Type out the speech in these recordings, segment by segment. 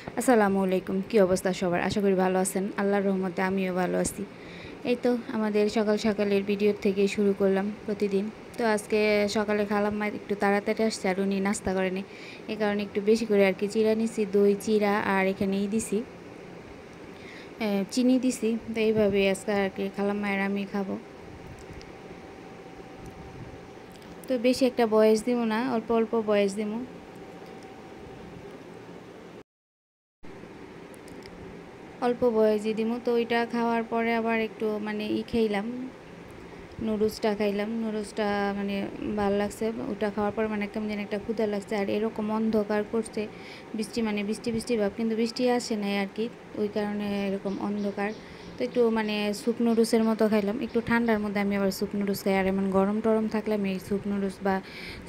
আসসালামু আলাইকুম। কি অবস্থা সবার? আশা করি ভালো আছেন। আল্লাহর রহমতে আমিও ভালো আছি। এই তো আমাদের সকাল সকালের ভিডিও থেকে শুরু করলাম প্রতিদিন। তো আজকে সকালে খালাম্মা একটু তাড়াতাড়ি আসছে আর উনি নাস্তা করেনি। এই কারণে একটু বেশি করে আর কি চিড়া নিছি, দই চিড়া আর এখানেই দিছি চিনি দিছি। তো এইভাবে আজকে আর কি খালাম্মা আর আমি খাবো। তো বেশি একটা বয়স দিব না, অল্প অল্প বয়স দিব। অল্প বয়সী দিমু। তো ওইটা খাওয়ার পরে আবার একটু মানে খেলাম, নুডলসটা খাইলাম। নুডলসটা মানে ভালো লাগছে। ওটা খাওয়ার পর মানে কেমন যেন একটা ক্ষুধা লাগছে। আর এরকম অন্ধকার করছে, বৃষ্টি মানে বৃষ্টি বৃষ্টি ভাব, কিন্তু বৃষ্টি আসে নাই আর কি, ওই কারণে এরকম অন্ধকার। তো একটু মানে স্যুপ নুডলসের মতো খাইলাম। একটু ঠান্ডার মধ্যে আমি আবার স্যুপ নুডলস খাই। আর এমন গরম টরম থাকলে আমি এই স্যুপ নুডলস বা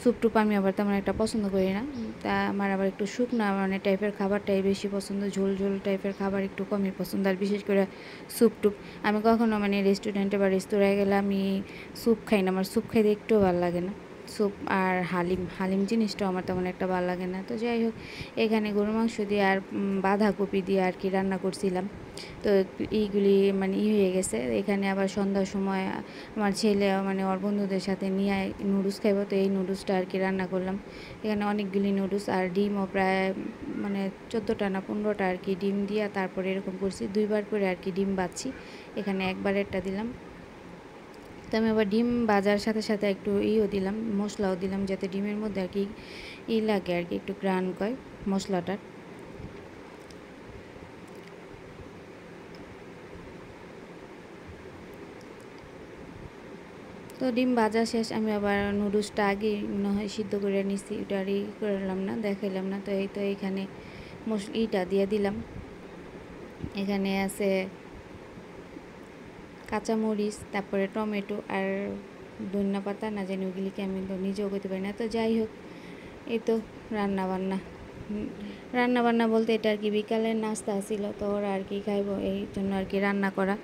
স্যুপ টুপ আমি আবার তেমন একটা পছন্দ করি না। তা আমার আবার একটু শুকনা মানে টাইপের খাবারটাই বেশি পছন্দ, ঝোল ঝোল টাইপের খাবার একটু কমই পছন্দ। আর বিশেষ করে স্যুপ টুপ আমি কখনো মানে রেস্টুরেন্টে বা রেস্তোরাঁয় গেলে আমি স্যুপ খাই না। আমার স্যুপ খাইতে একটুও ভালো লাগে না। স্যুপ আর হালিম হালিম জিনিসটাও আমার তেমন একটা ভালো লাগে না। তো যাই হোক, এখানে গরুর মাংস দিয়ে আর বাঁধাকপি দিয়ে আর কি রান্না করছিলাম। তো এইগুলি মানে হয়ে গেছে। এখানে আবার সন্ধ্যার সময় আমার ছেলে মানে ওর বন্ধুদের সাথে নিয়ে নুডলস খাইব। তো এই নুডলসটা আর কি রান্না করলাম। এখানে অনেকগুলি নুডলস আর ডিমও প্রায় মানে 14টা না 15টা আর কি ডিম দিয়া তারপরে এরকম করছি। দুইবার করে আর কি ডিম বাজছি। এখানে একবার একটা দিলাম। তো আমি আবার ডিম ভাজার সাথে সাথে একটু দিলাম, মশলাও দিলাম, যাতে ডিমের মধ্যে আর কি লাগে আর কি, একটু গ্রান কয় মশলাটার। তো ডিম ভাজা শেষ। আমি আবার নুডলসটা আগে মনে হয় সিদ্ধ করে নিছি, ওটা আর করলাম না, দেখাইলাম না। তো এই তো এখানে ইটা দিয়ে দিলাম। এখানে আছে কাঁচামরিচ, তারপরে টমেটো আর ধনিয়া পাতা, না জানি ওগুলিকে আমি তো নিজেও করতে পারি না। তো যাই হোক, এই তো রান্না বান্না। রান্না বান্না বলতে এটা আর কি বিকালের নাস্তা ছিল, তো ওরা আর কি খাইবো এই জন্য আর কি রান্না করা।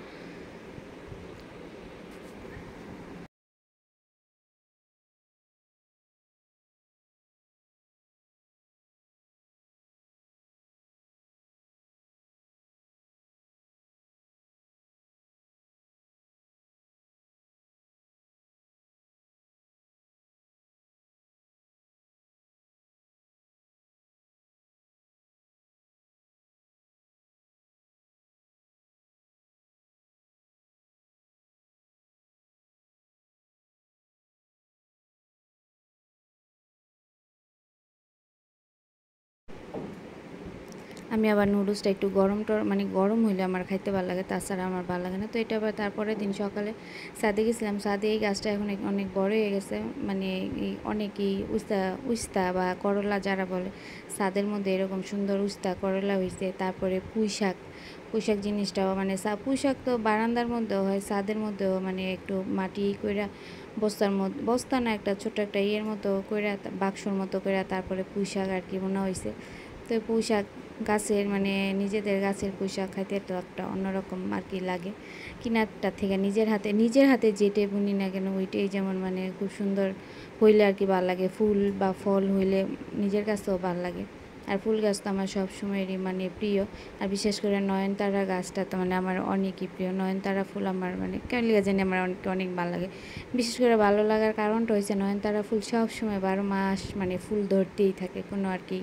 আমি আবার নুডলসটা একটু গরম মানে গরম হইলে আমার খাইতে ভালো লাগে, তাছাড়া আমার ভালো লাগে না। তো এটা আবার তারপরের দিন সকালে ছাদে গেছিলাম। ছাদে এই গাছটা এখন অনেক বড় হয়ে গেছে, মানে অনেকই উস্তা উস্তা বা করলা যারা বলে, ছাদের মধ্যে এরকম সুন্দর উস্তা করলা হয়েছে। তারপরে পুঁই শাক, পুঁই শাক জিনিসটাও মানে পুঁই শাক তো বারান্দার মধ্যেও হয়, ছাদের মধ্যেও মানে একটু মাটি কইরা বস্তার মধ্যে, বস্তা না, একটা ছোট একটা মতো কইরা বাক্সর মতো কইরা তারপরে পুঁই শাক আর কি মনে হয়েছে। তো পুঁই শাক গাছের মানে নিজেদের গাছের পুঁই শাক খাইতে তো একটা অন্যরকম আর কি লাগে, কিনারটা থেকে নিজের হাতে যেটে বুনি না কেন ওইটাই যেমন মানে খুব সুন্দর হইলে আর কি ভালো লাগে। ফুল বা ফল হইলে নিজের কাছেও ভালো লাগে। আর ফুল গাছ তো আমার সবসময়েরই মানে প্রিয়। আর বিশেষ করে নয়নতারা গাছটা তো মানে আমার অনেকই প্রিয়। নয়নতারা ফুল আমার মানে কেন লিগা জানি আমার অনেক অনেক ভালো লাগে। বিশেষ করে ভালো লাগার কারণটা হয়েছে নয়নতারা ফুল সব সময় 12 মাস মানে ফুল ধরতেই থাকে, কোনো আর কি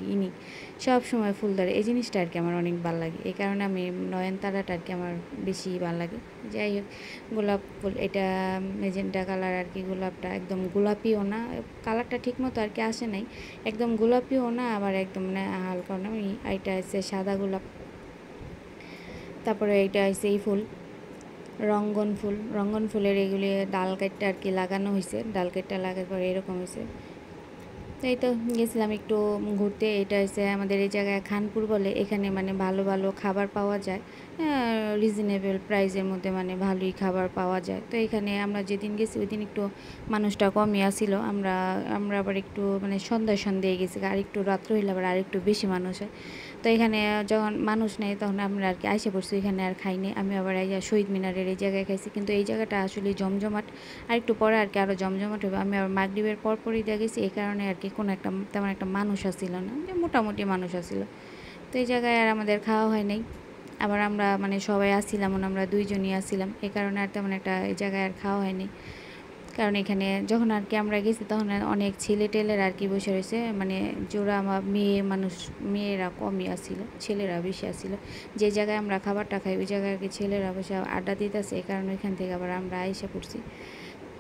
সব সময় ফুল ধরে, এই জিনিসটা আর কি আমার অনেক ভালো লাগে। এই কারণে আমি নয়নতারাটা আর কি আমার বেশি ভালো লাগে। যাই হোক, গোলাপ ফুল এটা মেজেন্টা কালার আর কি, গোলাপটা একদম গোলাপিও না, কালারটা ঠিক মতো আর কি আসে নাই, একদম গোলাপিও না আবার একদম মানে হালকা না। এইটা হচ্ছে সাদা গোলাপ। তারপরে এইটা হচ্ছে এই ফুল রঙ্গন ফুল। রঙ্গন ফুলের এগুলি ডাল কাটটা আর কি লাগানো হয়েছে, ডাল কাটটা লাগার পরে এরকম হয়েছে। তাই তো গেছিলাম একটু ঘুরতে। এটা হচ্ছে আমাদের এই জায়গায় খানপুর বলে, এখানে মানে ভালো ভালো খাবার পাওয়া যায়, রিজনেবল প্রাইসের মধ্যে মানে ভালোই খাবার পাওয়া যায়। তো এখানে আমরা যেদিন গেছি ওই দিন একটু মানুষটা কমই আসছিল। আমরা আমরা আবার একটু মানে সন্ধ্যায় গেছি, আর একটু রাত্র হইলে আবার আর একটু বেশি মানুষ হয়। তো এখানে যখন মানুষ নেই তখন আমরা আর কি আইসে পড়ছি, এখানে আর খাইনি। আমি আবার এই শহীদ মিনারের এই জায়গায় খাইছি, কিন্তু এই জায়গাটা আসলে জমজমাট। আর একটু পরে আর কি আরও জমজমাট হবে। আমি আবার মাগরিবের পরপরই দিয়ে গেছি, এই কারণে আর কি কোনো একটা তেমন একটা মানুষ আসছিল না, যে মোটামুটি মানুষ আসছিল। তো এই জায়গায় আর আমাদের খাওয়া হয় নাই। আবার আমরা মানে সবাই আসছিলাম, আমরা 2 জনই আসছিলাম, এই কারণে আর তেমন একটা এই জায়গায় আর খাওয়া হয়নি। কারণ এখানে যখন আর কি আমরা গেছি তখন অনেক ছেলে-টেলেরা আর কি বসে রয়েছে, মানে জোড়া মেয়ে মানুষ, মেয়েরা কমই আসছিল, ছেলেরা বেশি আসছিল। যে জায়গায় আমরা খাবারটা খাই ওই জায়গায় আর কি ছেলেরা বসে আড্ডা দিতেছে, এই কারণে ওইখান থেকে আবার আমরা আইসা পড়ছি।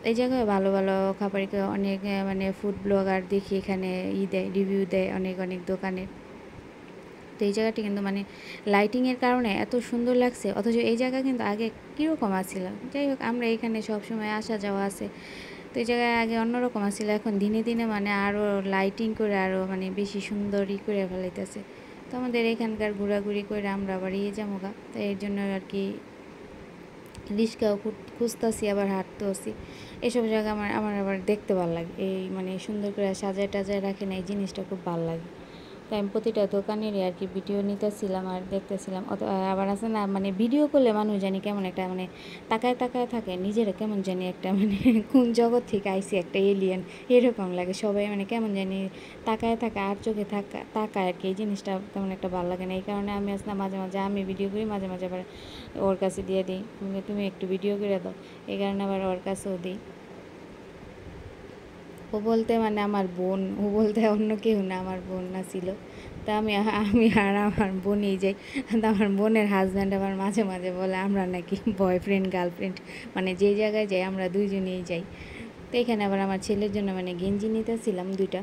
এই জায়গায় ভালো ভালো খাবার অনেক মানে ফুড ব্লগার দেখি এখানে দেয়, রিভিউ দেয় অনেক অনেক দোকানের। তো এই জায়গাটি কিন্তু মানে লাইটিংয়ের কারণে এত সুন্দর লাগছে, অথচ এই জায়গা কিন্তু আগে কীরকম আসছিল। যাই হোক, আমরা এখানে সবসময় আসা যাওয়া আছে, তো এই জায়গায় আগে অন্যরকম আসছিল, এখন দিনে দিনে মানে আরও লাইটিং করে আরও মানে বেশি সুন্দরই করে ফেলাইতেছে। তো আমাদের এখানকার ঘোরাঘুরি করে আমরা আবার যাবো গা, তো এর জন্য আর কি রিস্কাও খুঁজতেছি, আবার হাঁটতেছি। এসব জায়গা আমার আমার আবার দেখতে ভালো লাগে, এই মানে সুন্দর করে সাজায় টাজায় রাখে না, এই জিনিসটা খুব ভালো লাগে। তাই আমি প্রতিটা দোকানেরই আর কি ভিডিও নিতেছিলাম আর দেখতেছিলাম। আবার আছে না, মানে ভিডিও করলে মানুষ জানি কেমন একটা মানে তাকায় তাকায় থাকে, নিজেরা কেমন জানি একটা মানে কোন জগৎ থেকে আইসি একটা এলিয়েন এরকম লাগে। সবাই মানে কেমন জানি তাকায় থাকে, আর চোখে তাকায় আর কি, এই জিনিসটা তেমন একটা ভালো লাগে না। এই কারণে আমি আসলে মাঝে মাঝে আমি ভিডিও করি, মাঝে মাঝে আবার ওর কাছে দিয়ে দিই, তুমি একটু ভিডিও করে দাও, এই কারণে আবার ওর কাছেও দিই। ও বলতে মানে আমার বোন, ও বলতে অন্য কেউ না, আমার বোন না ছিল। তা আমি আমি আর আমার বোনই যাই। তো আমার বোনের হাজব্যান্ড আবার মাঝে মাঝে বলে আমরা নাকি বয়ফ্রেন্ড গার্লফ্রেন্ড, মানে যেই জায়গায় যাই আমরা দুইজনেই যাই। তো এখানে আবার আমার ছেলের জন্য মানে গেঞ্জি নিতেছিলাম, দুইটা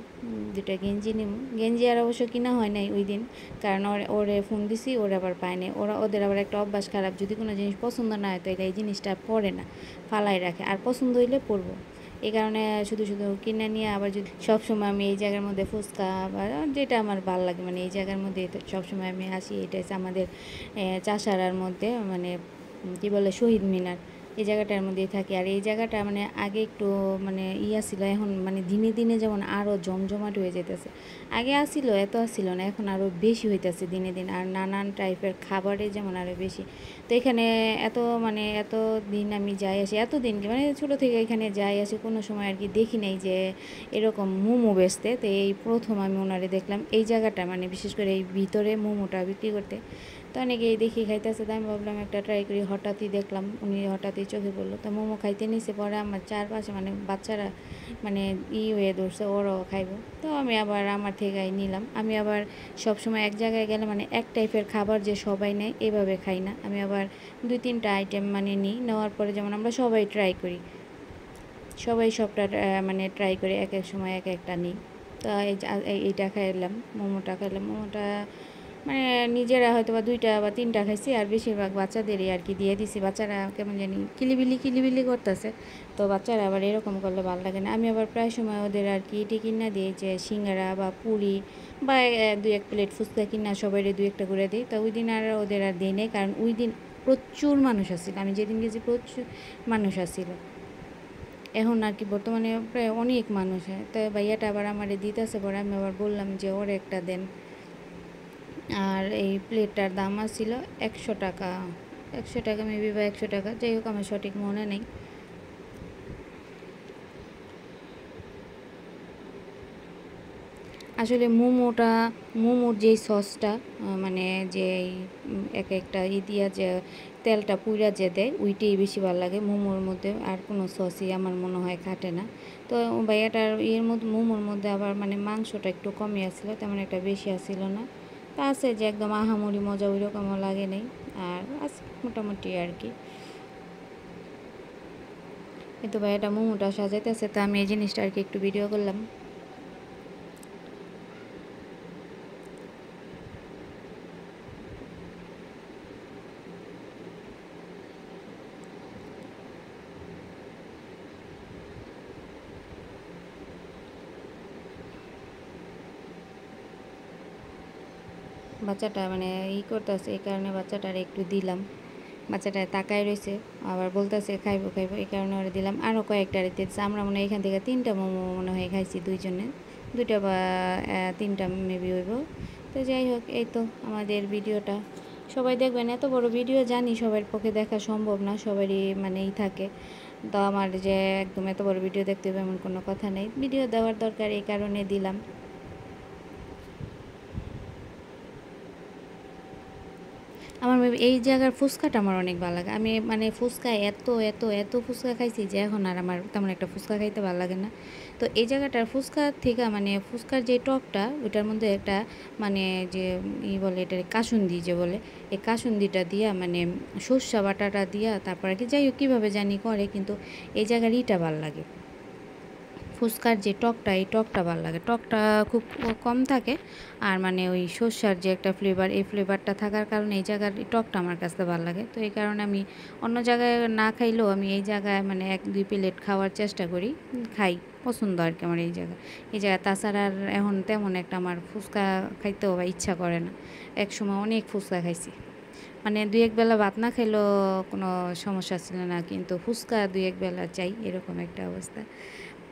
গেঞ্জি নিব। গেঞ্জি আর অবশ্য কিনা হয় নাই ওই দিন, কারণ ওরে ফোন দিছি, ওরা আবার পায় নাই। ওদের আবার একটা অভ্যাস খারাপ, যদি কোনো জিনিস পছন্দ না হয় তো এই জিনিসটা পরে না, ফালাই রাখে, আর পছন্দ হইলে পরবো। এই কারণে শুধু শুধু কিনে নিয়ে আবার যদি সবসময় আমি এই জায়গার মধ্যে ফুচকা বা যেটা আমার ভালো লাগে, মানে এই জায়গার মধ্যে সবসময় আমি আসি। এটা হচ্ছে আমাদের চাষারার মধ্যে, মানে কী বলে শহীদ মিনার, এই জায়গাটার মধ্যেই থাকি। আর এই জায়গাটা মানে আগে একটু মানে ছিল, এখন মানে দিনে দিনে যেমন আরও জমজমাট হয়ে যেতেছে। আগে আসছিল, এত আসছিল না, এখন আরও বেশি হইতেছে দিনে দিন, আর নানান টাইপের খাবারে যেমন আরও বেশি। তো এখানে এত দিন আমি যাই আসি, এত দিন মানে ছোটো থেকে এখানে যাই আসি, কোনো সময় আর কি দেখি নাই যে এরকম মোমো বেচতে। তো এই প্রথম আমি ওনারে দেখলাম এই জায়গাটা, মানে বিশেষ করে এই ভিতরে মোমোটা বিক্রি করতে। তো অনেকেই দেখি খাইতেছে, তো আমি ভাবলাম একটা ট্রাই করি। হঠাৎই দেখলাম, উনি হঠাৎই চোখে পড়লো, তো মোমো খাইতে নিছে। পরে আমার চারপাশে মানে বাচ্চারা মানে হয়ে ধরছে, ওরাও খাইবো, তো আমি আবার আমার থেকেই নিলাম। আমি আবার সবসময় এক জায়গায় গেলে মানে এক টাইপের খাবার যে সবাই নেয় এভাবে খাই না, আমি আবার 2-3টা আইটেম মানে নিই। নেওয়ার পরে যেমন আমরা সবাই ট্রাই করি, সবাই সবটা মানে ট্রাই করে এক এক সময় এক একটা নিই। তো এইটা খাইলাম, মোমোটা খাইলাম। মোমোটা মানে নিজেরা হয়তো বা 2টা বা 3টা খাইছি, আর বেশিরভাগ বাচ্চাদেরই আর কি দিয়ে দিছি। বাচ্চারা কেমন জানি কিলিবিলি করতেছে, তো বাচ্চারা আবার এরকম করলে ভালো লাগে না। আমি আবার প্রায় সময় ওদের আর কি এটি কিনা দিই, যে সিঙ্গারা বা পুরি বা 2-1 প্লেট ফুচকা কিনা সবাই 2-1টা করে দিই। তো ওই দিন আর ওদের আর দিই নেই, কারণ ওই দিন প্রচুর মানুষ আসছিল, আমি যেদিন গেছি প্রচুর মানুষ আসছিল। এখন আর কি বর্তমানে প্রায় অনেক মানুষ হয়। তো ভাইয়াটা আবার আমারে দিতেছে, পরে আমি আবার বললাম যে ওর একটা দেন। আর এই প্লেটটার দাম ছিল 100 টাকা, 100 টাকা মেবি বা 100 টাকা, যাই হোক আমার সঠিক মনে নেই। আসলে মোমোর যেই সসটা মানে যে এক একটা দিয়া যে তেলটা পুইরা যে দেয়, ওইটাই বেশি ভালো লাগে মোমোর মধ্যে, আর কোনো সসই আমার মনে হয় খাটে না। তো ভাইয়াটার মধ্যে মোমোর মধ্যে আবার মানে মাংসটা একটু কমই আসছিলো, তেমন একটা বেশি আসছিল না। তা আছে যে একদম আহামরি মজা ওই রকমও লাগে নেই, আর আছে মোটামুটি আর কি। কিন্তু ভাইয়াটা মোমোটা সাজাইতেছে, তো আমি এই জিনিসটা আর কি একটু ভিডিও করলাম। বাচ্চাটা মানে করতেছে, এই কারণে বাচ্চাটার একটু দিলাম। বাচ্চাটা তাকায় রয়েছে, আবার বলতেছে খাইবো খাইবো, এই কারণে ওরা দিলাম। আরও কয়েকটা দিতেছে। আমরা মনে হয় এখান থেকে 3টা মোমো মনে হয় খাইছি দুইজনে, 2টা বা 3টা মেবি হইব। তো যাই হোক, এই তো আমাদের ভিডিওটা সবাই দেখবেন। এত বড় ভিডিও জানি সবার পক্ষে দেখা সম্ভব না, সবারই মানে থাকে। তো আমার যে একদম এত বড় ভিডিও দেখতে হবে এমন কোনো কথা নেই, ভিডিও দেওয়ার দরকার, এই কারণে দিলাম। আমার এই জায়গার ফুচকাটা আমার অনেক ভালো লাগে। আমি মানে ফুচকা এত এত এত ফুচকা খাইছি যে এখন আর আমার তেমন একটা ফুচকা খাইতে ভালো লাগে না। তো এই জায়গাটার ফুচকা থেকে মানে ফুচকার যে টকটা ওইটার মধ্যে একটা মানে যে বলে এটা কাসুন্দি যে বলে, এই কাসুন্দিটা দিয়া মানে সর্ষা বাটাটা দিয়া তারপর আর কি যাই হোক কীভাবে জানি করে, কিন্তু এই জায়গার ইটা ভালো লাগে। ফুচকার যে টকটা এই টকটা ভালো লাগে, টকটা খুব কম থাকে। আর মানে ওই সর্ষার যে একটা ফ্লেভার এই ফ্লেভারটা থাকার কারণে এই জায়গার টকটা আমার কাছে ভালো লাগে। তো এই কারণে আমি অন্য জায়গায় না খাইলেও আমি এই জায়গায় মানে 1-2 প্লেট খাওয়ার চেষ্টা করি, খাই, পছন্দ আর কি আমার এই জায়গায়। তাছাড়া আর এখন তেমন একটা আমার ফুচকা খাইতেও বা ইচ্ছা করে না। একসময় অনেক ফুচকা খাইছি, মানে 2-1 বেলা ভাত না খাইলেও কোনো সমস্যা ছিল না, কিন্তু ফুচকা 2-1 বেলা চাই, এরকম একটা অবস্থা।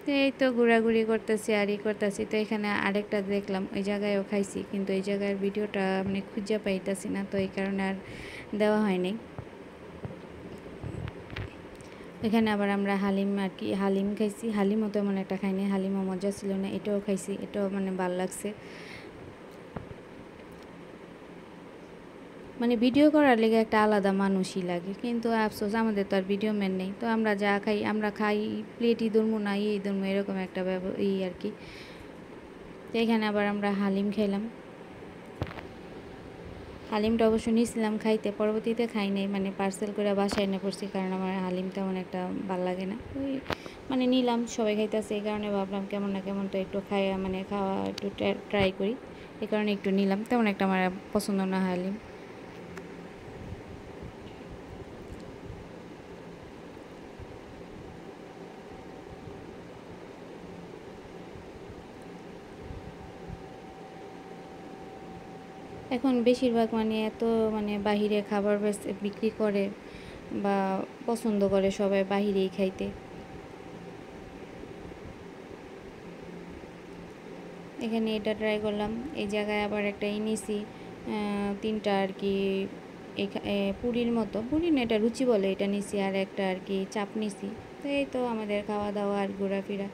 তো এই তো ঘোরাঘুরি করতেছি আর করতেছি। তো এখানে আরেকটা দেখলাম, ওই জায়গায়ও খাইছি, কিন্তু এই জায়গার ভিডিওটা মানে খুঁজে পাইতেছি না, তো এই কারণে আর দেওয়া হয়নি। এখানে আবার আমরা হালিম আর কি হালিম খাইছি, হালিমও তেমন একটা খাইনি, হালিমও মজা ছিল না। এটাও খাইছি, এটাও মানে ভাল লাগছে। মানে ভিডিও করার লেগে একটা আলাদা মানুষই লাগে, কিন্তু আফসোস আমাদের তো আর ভিডিও ম্যান নেই। তো আমরা যা খাই আমরা খাই, প্লেটই ধরবো না এই ধরবো, এরকম একটা আর কি। তো এখানে আবার আমরা হালিম খাইলাম, হালিমটা অবশ্য নিয়েছিলাম খাইতে, পরবর্তীতে খাই নাই, মানে পার্সেল করে বাসায় এনে পড়ছি, কারণ আমার হালিম তেমন একটা ভাল লাগে না। ওই মানে নিলাম, সবাই খাইতেছে এই কারণে ভাবলাম কেমন না কেমন তো একটু খাই, মানে খাওয়া একটু ট্রাই করি, এই কারণে একটু নিলাম। তেমন একটা আমার পছন্দ না হালিম। এখন বেশিরভাগ মানে এত মানে বাহিরে খাবার বিক্রি করে বা পছন্দ করে সবাই বাহিরেই খাইতে। এখানে এটা ট্রাই করলাম, এই জায়গায় আবার একটা নিছি 3টা আর কি পুরীর মতো, পুরি না এটা রুচি বলে, এটা নিছি, আর একটা আর কি চাপ নিছি। তো এই তো আমাদের খাওয়া দাওয়া আর ঘোরাফেরা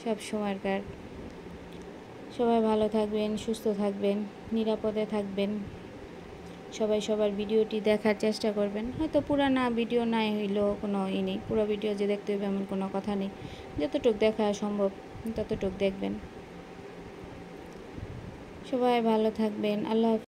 সব সময়কার। সবাই ভালো থাকবেন, সুস্থ থাকবেন, নিরাপদে থাকবেন। সবাই সবার ভিডিওটি দেখার চেষ্টা করবেন। হয়তো পুরানা ভিডিও নাই হইলেও কোনো নেই, পুরো ভিডিও যে দেখতে হবে এমন কোনো কথা নেই, যতটুকু দেখা সম্ভব ততটুকু দেখবেন। সবাই ভালো থাকবেন, আল্লাহ হাফেজ।